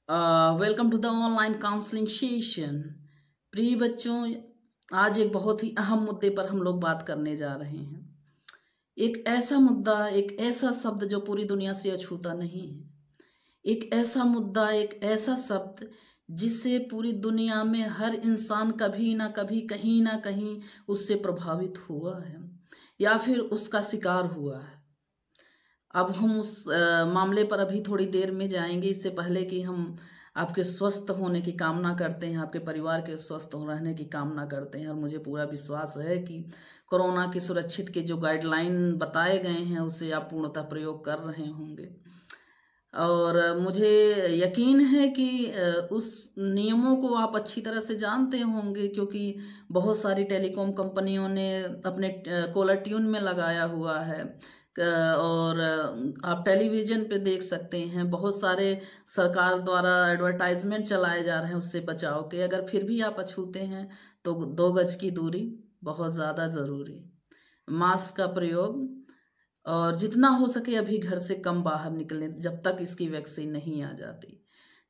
Welcome to the online counselling session. प्रिय बच्चों, आज एक बहुत ही अहम मुद्दे पर हम लोग बात करने जा रहे हैं। एक ऐसा मुद्दा, एक ऐसा शब्द जो पूरी दुनिया से अछूता नहीं है। एक ऐसा मुद्दा, एक ऐसा शब्द जिससे पूरी दुनिया में हर इंसान कभी ना कभी, कहीं ना कहीं उससे प्रभावित हुआ है या फिर उसका शिकार हुआ है। अब हम उस मामले पर अभी थोड़ी देर में जाएंगे। इससे पहले कि हम आपके स्वस्थ होने की कामना करते हैं, आपके परिवार के स्वस्थ रहने की कामना करते हैं, और मुझे पूरा विश्वास है कि कोरोना की सुरक्षित के जो गाइडलाइन बताए गए हैं उसे आप पूर्णतः प्रयोग कर रहे होंगे। और मुझे यकीन है कि उस नियमों को आप अच्छी तरह से जानते होंगे, क्योंकि बहुत सारी टेलीकॉम कंपनियों ने अपने कॉलर ट्यून में लगाया हुआ है। और आप टेलीविज़न पे देख सकते हैं, बहुत सारे सरकार द्वारा एडवर्टाइजमेंट चलाए जा रहे हैं उससे बचाव के। अगर फिर भी आप अछूते हैं तो 2 गज की दूरी बहुत ज़्यादा ज़रूरी, मास्क का प्रयोग, और जितना हो सके अभी घर से कम बाहर निकलें जब तक इसकी वैक्सीन नहीं आ जाती।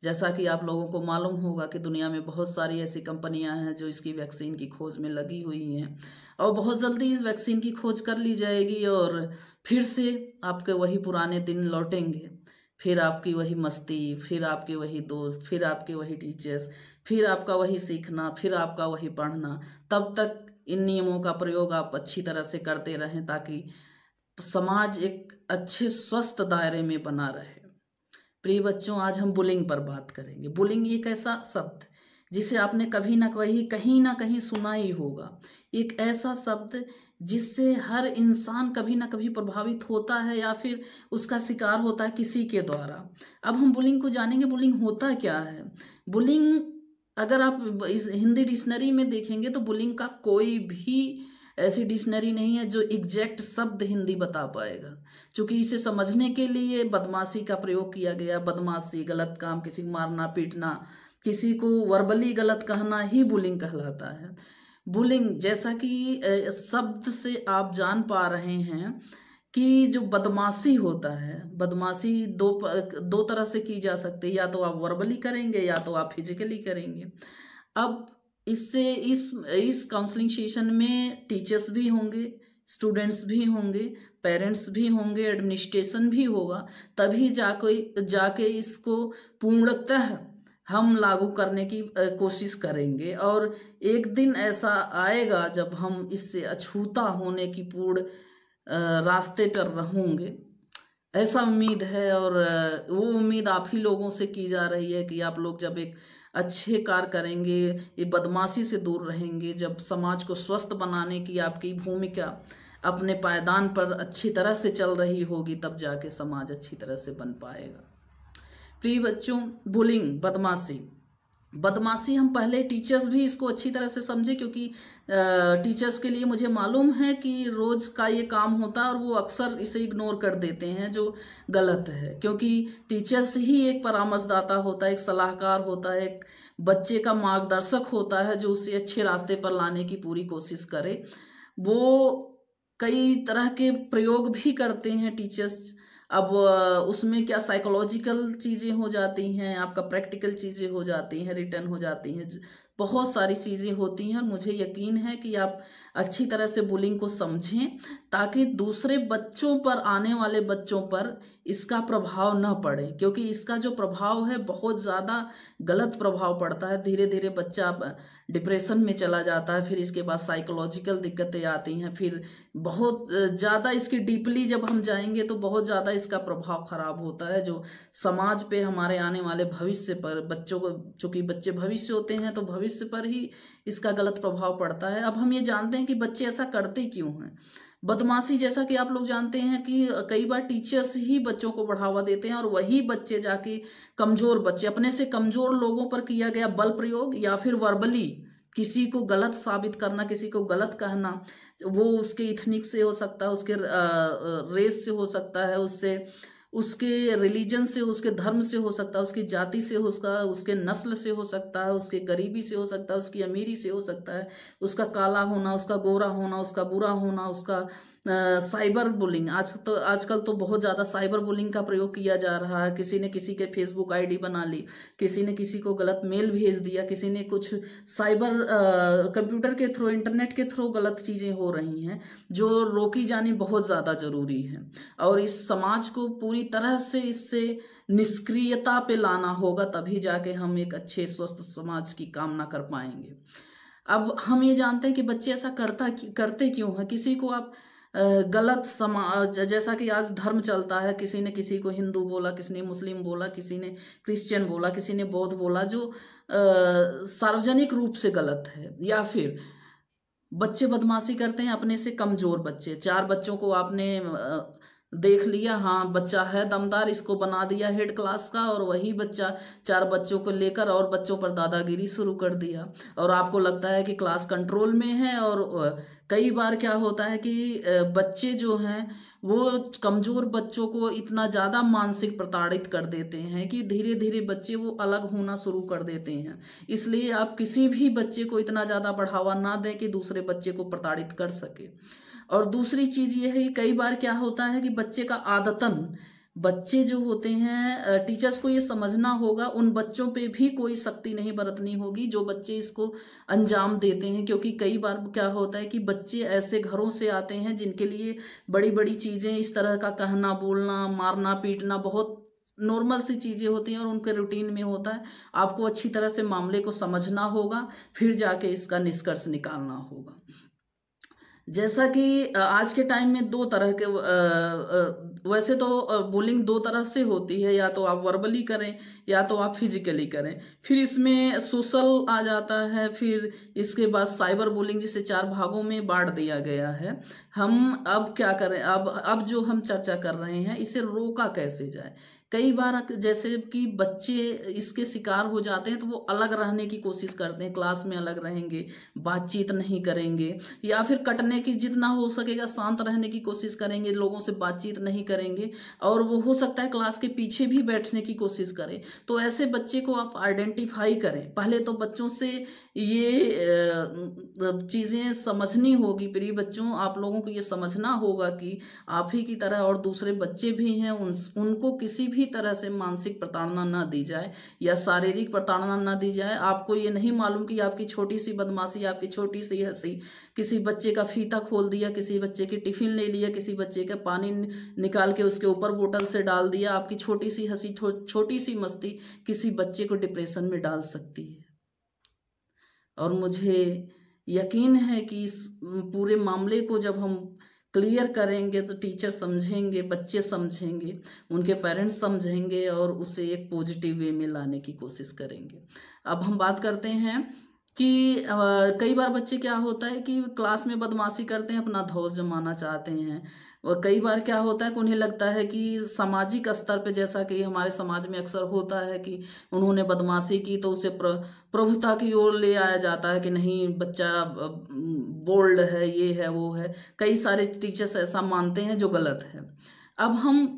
जैसा कि आप लोगों को मालूम होगा कि दुनिया में बहुत सारी ऐसी कंपनियां हैं जो इसकी वैक्सीन की खोज में लगी हुई हैं, और बहुत जल्दी इस वैक्सीन की खोज कर ली जाएगी और फिर से आपके वही पुराने दिन लौटेंगे। फिर आपकी वही मस्ती, फिर आपके वही दोस्त, फिर आपके वही टीचर्स, फिर आपका वही सीखना, फिर आपका वही पढ़ना। तब तक इन नियमों का प्रयोग आप अच्छी तरह से करते रहें ताकि समाज एक अच्छे स्वस्थ दायरे में बना रहे। प्रिय बच्चों, आज हम बुलिंग पर बात करेंगे। बुलिंग एक ऐसा शब्द जिसे आपने कभी ना कहीं ना कहीं सुना ही होगा। एक ऐसा शब्द जिससे हर इंसान कभी ना कभी प्रभावित होता है या फिर उसका शिकार होता है किसी के द्वारा। अब हम बुलिंग को जानेंगे। बुलिंग होता क्या है? बुलिंग, अगर आप इस हिंदी डिक्शनरी में देखेंगे तो बुलिंग का कोई भी ऐसी डिक्शनरी नहीं है जो एग्जैक्ट शब्द हिंदी बता पाएगा, क्योंकि इसे समझने के लिए बदमाशी का प्रयोग किया गया। बदमाशी, गलत काम, किसी को मारना पीटना, किसी को वर्बली गलत कहना ही बुलिंग कहलाता है। बुलिंग, जैसा कि शब्द से आप जान पा रहे हैं कि जो बदमाशी होता है, बदमाशी दो तरह से की जा सकती है। या तो आप वर्बली करेंगे या तो आप फिजिकली करेंगे। अब इससे इस काउंसलिंग सेशन में टीचर्स भी होंगे, स्टूडेंट्स भी होंगे, पेरेंट्स भी होंगे, एडमिनिस्ट्रेशन भी होगा। तभी जाके इसको पूर्णतः हम लागू करने की कोशिश करेंगे। और एक दिन ऐसा आएगा जब हम इससे अछूता होने की पूर्ण रास्ते पर होंगे, ऐसा उम्मीद है। और वो उम्मीद आप ही लोगों से की जा रही है कि आप लोग जब एक अच्छे कार्य करेंगे, ये बदमाशी से दूर रहेंगे, जब समाज को स्वस्थ बनाने की आपकी भूमिका अपने पायदान पर अच्छी तरह से चल रही होगी, तब जाके समाज अच्छी तरह से बन पाएगा। प्रिय बच्चों, बुलिंग, बदमाशी हम पहले टीचर्स भी इसको अच्छी तरह से समझे, क्योंकि टीचर्स के लिए मुझे मालूम है कि रोज का ये काम होता है और वो अक्सर इसे इग्नोर कर देते हैं, जो गलत है। क्योंकि टीचर्स ही एक परामर्शदाता होता है, एक सलाहकार होता है, एक बच्चे का मार्गदर्शक होता है जो उसे अच्छे रास्ते पर लाने की पूरी कोशिश करे। वो कई तरह के प्रयोग भी करते हैं टीचर्स। अब उसमें क्या साइकोलॉजिकल चीज़ें हो जाती हैं, आपका प्रैक्टिकल चीज़ें हो जाती हैं, रिटर्न हो जाती हैं, बहुत सारी चीज़ें होती हैं। और मुझे यकीन है कि आप अच्छी तरह से बुलिंग को समझें ताकि दूसरे बच्चों पर, आने वाले बच्चों पर इसका प्रभाव न पड़े, क्योंकि इसका जो प्रभाव है बहुत ज़्यादा गलत प्रभाव पड़ता है। धीरे धीरे बच्चा डिप्रेशन में चला जाता है, फिर इसके बाद साइकोलॉजिकल दिक्कतें आती हैं, फिर बहुत ज़्यादा इसकी डीपली जब हम जाएंगे तो बहुत ज़्यादा इसका प्रभाव खराब होता है, जो समाज पे, हमारे आने वाले भविष्य पर, बच्चों को, चूँकि बच्चे भविष्य होते हैं तो भविष्य पर ही इसका गलत प्रभाव पड़ता है। अब हम ये जानते हैं कि बच्चे ऐसा करते क्यों हैं। बदमाशी, जैसा कि आप लोग जानते हैं कि कई बार टीचर्स ही बच्चों को बढ़ावा देते हैं, और वही बच्चे जाके कमज़ोर बच्चे, अपने से कमज़ोर लोगों पर किया गया बल प्रयोग या फिर वर्बली किसी को गलत साबित करना, किसी को गलत कहना, वो उसके इथनिक से हो सकता है, उसके रेस से हो सकता है, उसके रिलीजन से, उसके धर्म से हो सकता है, उसकी जाति से हो सकता है, उसके नस्ल से हो सकता है, उसके गरीबी से हो सकता है, उसकी अमीरी से हो सकता है, उसका काला होना, उसका गोरा होना, उसका बुरा होना, उसका साइबर बुलिंग, आजकल तो बहुत ज़्यादा साइबर बुलिंग का प्रयोग किया जा रहा है। किसी ने किसी के फेसबुक आईडी बना ली, किसी ने किसी को गलत मेल भेज दिया, किसी ने कुछ साइबर कंप्यूटर के थ्रू, इंटरनेट के थ्रू गलत चीज़ें हो रही हैं, जो रोकी जानी बहुत ज़्यादा ज़रूरी है। और इस समाज को पूरी तरह से इससे निष्क्रियता पे लाना होगा, तभी जाके हम एक अच्छे स्वस्थ समाज की कामना कर पाएंगे। अब हम ये जानते हैं कि बच्चे ऐसा करते क्यों हैं। किसी को आप गलत समाज, जैसा कि आज धर्म चलता है, किसी ने किसी को हिंदू बोला, किसी ने मुस्लिम बोला, किसी ने क्रिश्चियन बोला, किसी ने बौद्ध बोला, जो सार्वजनिक रूप से गलत है। या फिर बच्चे बदमाशी करते हैं, अपने से कमजोर बच्चे, 4 बच्चों को आपने देख लिया, हाँ बच्चा है दमदार, इसको बना दिया हेड क्लास का, और वही बच्चा 4 बच्चों को लेकर और बच्चों पर दादागिरी शुरू कर दिया, और आपको लगता है कि क्लास कंट्रोल में है। और कई बार क्या होता है कि बच्चे जो हैं वो कमजोर बच्चों को इतना ज़्यादा मानसिक प्रताड़ित कर देते हैं कि धीरे धीरे बच्चे वो अलग होना शुरू कर देते हैं। इसलिए आप किसी भी बच्चे को इतना ज़्यादा बढ़ावा ना दें कि दूसरे बच्चे को प्रताड़ित कर सके। और दूसरी चीज़ ये है कि कई बार क्या होता है कि बच्चे का आदतन, बच्चे जो होते हैं, टीचर्स को ये समझना होगा, उन बच्चों पे भी कोई सख्ती नहीं बरतनी होगी जो बच्चे इसको अंजाम देते हैं। क्योंकि कई बार क्या होता है कि बच्चे ऐसे घरों से आते हैं जिनके लिए बड़ी बड़ी चीज़ें, इस तरह का कहना बोलना, मारना पीटना बहुत नॉर्मल सी चीज़ें होती हैं और उनके रूटीन में होता है। आपको अच्छी तरह से मामले को समझना होगा, फिर जाके इसका निष्कर्ष निकालना होगा। जैसा कि आज के टाइम में 2 तरह के वैसे तो बुलिंग 2 तरह से होती है, या तो आप वर्बली करें या तो आप फिजिकली करें। फिर इसमें सोशल आ जाता है, फिर इसके बाद साइबर बुलिंग, जिसे 4 भागों में बांट दिया गया है। हम अब क्या करें, अब जो हम चर्चा कर रहे हैं, इसे रोका कैसे जाए। कई बार जैसे कि बच्चे इसके शिकार हो जाते हैं तो वो अलग रहने की कोशिश करते हैं, क्लास में अलग रहेंगे, बातचीत नहीं करेंगे, या फिर कटने की जितना हो सकेगा शांत रहने की कोशिश करेंगे, लोगों से बातचीत नहीं करेंगे, और वो हो सकता है क्लास के पीछे भी बैठने की कोशिश करें। तो ऐसे बच्चे को आप आइडेंटिफाई करें। पहले तो बच्चों से ये चीज़ें समझनी होगी। प्रिय बच्चों, आप लोगों को ये समझना होगा कि आप ही की तरह और दूसरे बच्चे भी हैं, उनको किसी भी तरह से मानसिक प्रताड़ना ना दी जाए या शारीरिक प्रताड़ना ना दी जाए। आपको ये नहीं मालूम कि आपकी छोटी सी बदमाशी, आपकी छोटी सी हंसी, किसी बच्चे का फीता खोल दिया, किसी बच्चे की टिफिन ले लिया, किसी बच्चे का पानी निकाल के उसके ऊपर बोतल से डाल दिया, आपकी छोटी सी हंसी, छोटी सी मस्ती किसी बच्चे को डिप्रेशन में डाल सकती है। और मुझे यकीन है कि इस पूरे मामले को जब हम क्लियर करेंगे तो टीचर समझेंगे, बच्चे समझेंगे, उनके पेरेंट्स समझेंगे और उसे एक पॉजिटिव वे में लाने की कोशिश करेंगे। अब हम बात करते हैं कि कई बार बच्चे क्या होता है कि क्लास में बदमाशी करते हैं, अपना धौंस जमाना चाहते हैं। और कई बार क्या होता है कि उन्हें लगता है कि सामाजिक स्तर पे, जैसा कि हमारे समाज में अक्सर होता है कि उन्होंने बदमाशी की तो उसे प्रभुता की ओर ले आया जाता है कि नहीं बच्चा बोल्ड है, ये है वो है। कई सारे टीचर्स ऐसा मानते हैं जो गलत है। अब हम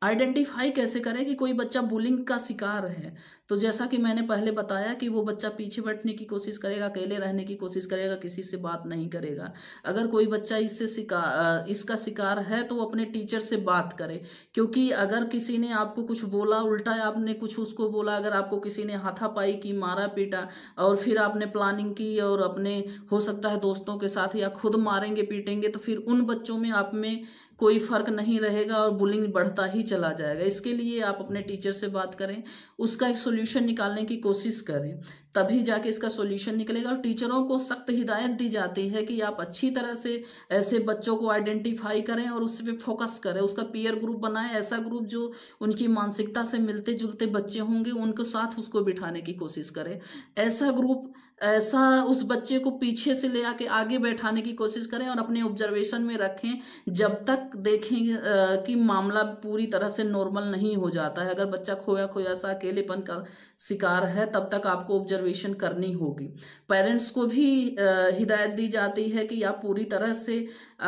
आइडेंटिफाई कैसे करें कि कोई बच्चा बुलिंग का शिकार है। तो जैसा कि मैंने पहले बताया कि वो बच्चा पीछे बैठने की कोशिश करेगा, अकेले रहने की कोशिश करेगा, किसी से बात नहीं करेगा। अगर कोई बच्चा इसका शिकार है तो वो अपने टीचर से बात करे। क्योंकि अगर किसी ने आपको कुछ बोला, उल्टा आपने कुछ उसको बोला, अगर आपको किसी ने हाथापाई की, मारा पीटा, और फिर आपने प्लानिंग की और अपने हो सकता है दोस्तों के साथ या खुद मारेंगे पीटेंगे, तो फिर उन बच्चों में आप में कोई फर्क नहीं रहेगा और बुलिंग बढ़ता ही चला जाएगा। इसके लिए आप अपने टीचर से बात करें, उसका एक सोल्यूशन निकालने की कोशिश करें, तभी जाके इसका सोल्यूशन निकलेगा। और टीचरों को सख्त हिदायत दी जाती है कि आप अच्छी तरह से ऐसे बच्चों को आइडेंटिफाई करें और उस पर फोकस करें, उसका पीयर ग्रुप बनाएं, ऐसा ग्रुप जो उनकी मानसिकता से मिलते जुलते बच्चे होंगे उनके साथ उसको बिठाने की कोशिश करें। ऐसा ग्रुप, ऐसा उस बच्चे को पीछे से ले आके आगे बैठाने की कोशिश करें और अपने ऑब्जर्वेशन में रखें जब तक देखें कि मामला पूरी तरह से नॉर्मल नहीं हो जाता है। अगर बच्चा खोया खोया सा अकेलेपन का शिकार है तब तक आपको ऑब्जर्वेशन करनी होगी। पेरेंट्स को भी हिदायत दी जाती है कि आप पूरी तरह से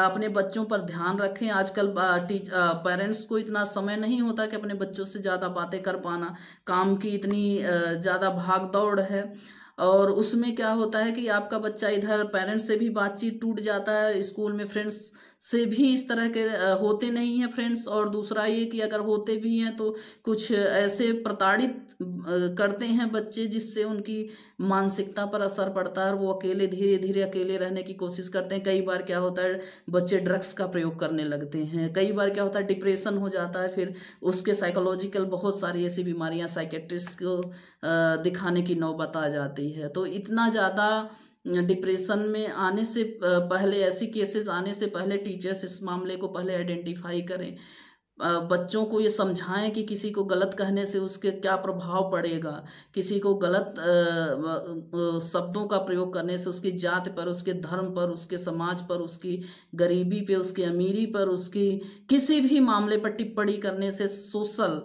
अपने बच्चों पर ध्यान रखें। आजकल पेरेंट्स को इतना समय नहीं होता कि अपने बच्चों से ज़्यादा बातें कर पाना, काम की इतनी ज़्यादा भाग दौड़ है। और उसमें क्या होता है कि आपका बच्चा इधर पेरेंट्स से भी बातचीत टूट जाता है, स्कूल में फ्रेंड्स से भी इस तरह के होते नहीं हैं फ्रेंड्स। और दूसरा ये कि अगर होते भी हैं तो कुछ ऐसे प्रताड़ित करते हैं बच्चे, जिससे उनकी मानसिकता पर असर पड़ता है और वो अकेले धीरे धीरे अकेले रहने की कोशिश करते हैं। कई बार क्या होता है, बच्चे ड्रग्स का प्रयोग करने लगते हैं। कई बार क्या होता है, डिप्रेशन हो जाता है। फिर उसके साइकोलॉजिकल बहुत सारी ऐसी बीमारियां साइकेट्रिस्ट को दिखाने की नौबत आ जाती है। तो इतना ज़्यादा डिप्रेशन में आने से पहले, ऐसी केसेस आने से पहले टीचर्स इस मामले को पहले आइडेंटिफाई करें, बच्चों को ये समझाएं कि किसी को गलत कहने से उसके क्या प्रभाव पड़ेगा, किसी को गलत शब्दों का प्रयोग करने से उसकी जात पर, उसके धर्म पर, उसके समाज पर, उसकी गरीबी पे, उसकी अमीरी पर, उसकी किसी भी मामले पर टिप्पणी करने से, सोशल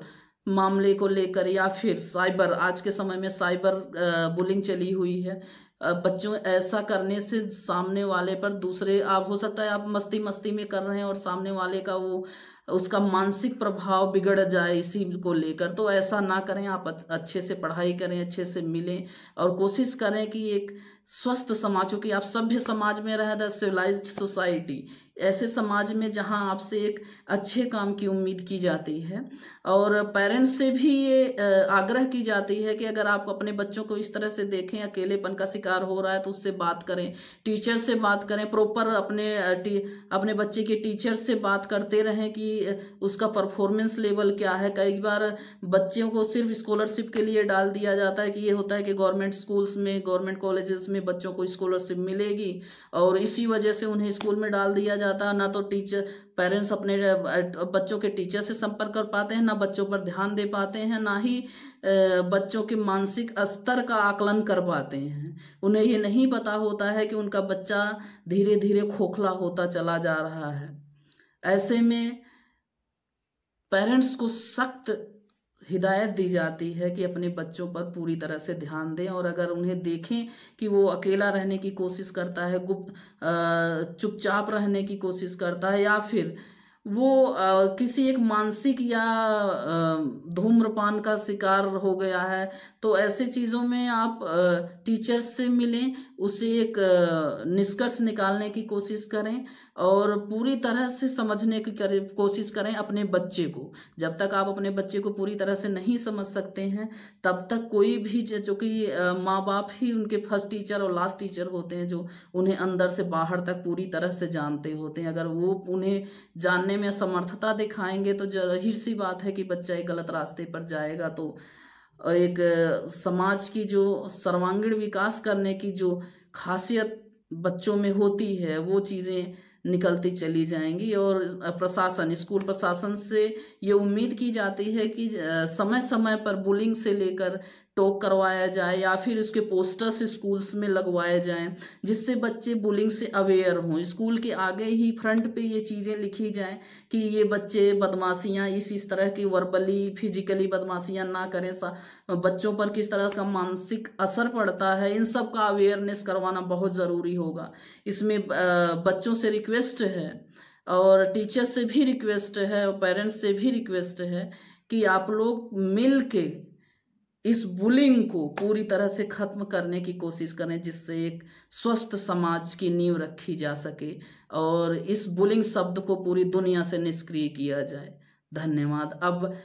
मामले को लेकर, या फिर साइबर, आज के समय में साइबर बुलिंग चली हुई है। बच्चों ऐसा करने से सामने वाले पर दूसरे, आप हो सकता है आप मस्ती मस्ती में कर रहे हैं और सामने वाले का वो उसका मानसिक प्रभाव बिगड़ जाए इसी को लेकर। तो ऐसा ना करें, आप अच्छे से पढ़ाई करें, अच्छे से मिलें और कोशिश करें कि एक स्वस्थ समाज, क्योंकि आप सभ्य समाज में रहे, द सिविलाइज्ड सोसाइटी, ऐसे समाज में जहां आपसे एक अच्छे काम की उम्मीद की जाती है। और पेरेंट्स से भी ये आग्रह की जाती है कि अगर आप अपने बच्चों को इस तरह से देखें, अकेलेपन का शिकार हो रहा है, तो उससे बात करें, टीचर से बात करें, प्रॉपर अपने बच्चे के टीचर से बात करते रहें कि उसका परफॉर्मेंस लेवल क्या है। कई बार बच्चों को सिर्फ स्कॉलरशिप के लिए डाल दिया जाता है कि ये होता है कि गवर्नमेंट स्कूल्स में, गवर्नमेंट कॉलेजेस में बच्चों को स्कॉलरशिप मिलेगी, और इसी वजह से उन्हें स्कूल में डाल दिया जाता है। ना तो टीचर, पेरेंट्स अपने बच्चों के टीचर से संपर्क कर पाते हैं, ना बच्चों पर ध्यान दे पाते हैं, ना ही बच्चों के मानसिक स्तर का आकलन कर पाते हैं। उन्हें ये नहीं पता होता है कि उनका बच्चा धीरे धीरे खोखला होता चला जा रहा है। ऐसे में पेरेंट्स को सख्त हिदायत दी जाती है कि अपने बच्चों पर पूरी तरह से ध्यान दें, और अगर उन्हें देखें कि वो अकेला रहने की कोशिश करता है, चुपचाप रहने की कोशिश करता है, या फिर वो किसी एक मानसिक या धूम्रपान का शिकार हो गया है, तो ऐसे चीज़ों में आप टीचर्स से मिलें, उसे एक निष्कर्ष निकालने की कोशिश करें और पूरी तरह से समझने की कोशिश करें अपने बच्चे को। जब तक आप अपने बच्चे को पूरी तरह से नहीं समझ सकते हैं, तब तक कोई भी, जो कि माँ बाप ही उनके फर्स्ट टीचर और लास्ट टीचर होते हैं, जो उन्हें अंदर से बाहर तक पूरी तरह से जानते होते हैं, अगर वो उन्हें जानने में असमर्थता दिखाएंगे तो जाहिर सी बात है कि बच्चा एक गलत रास्ते पर जाएगा। तो एक समाज की जो सर्वांगीण विकास करने की जो खासियत बच्चों में होती है, वो चीज़ें निकलती चली जाएंगी। और प्रशासन, स्कूल प्रशासन से ये उम्मीद की जाती है कि समय समय पर बुलिंग से लेकर टॉक करवाया जाए, या फिर उसके पोस्टर्स स्कूल्स में लगवाए जाएं, जिससे बच्चे बुलिंग से अवेयर हों। स्कूल के आगे ही फ्रंट पे ये चीज़ें लिखी जाएं कि ये बच्चे बदमाशियां, इस तरह की वर्बली फिजिकली बदमाशियां ना करें, बच्चों पर किस तरह का मानसिक असर पड़ता है, इन सब का अवेयरनेस करवाना बहुत ज़रूरी होगा। इसमें बच्चों से रिक्वेस्ट है, और टीचर से भी रिक्वेस्ट है, और पेरेंट्स से भी रिक्वेस्ट है कि आप लोग मिल के इस बुलिंग को पूरी तरह से खत्म करने की कोशिश करें, जिससे एक स्वस्थ समाज की नींव रखी जा सके और इस बुलिंग शब्द को पूरी दुनिया से निष्क्रिय किया जाए। धन्यवाद। अब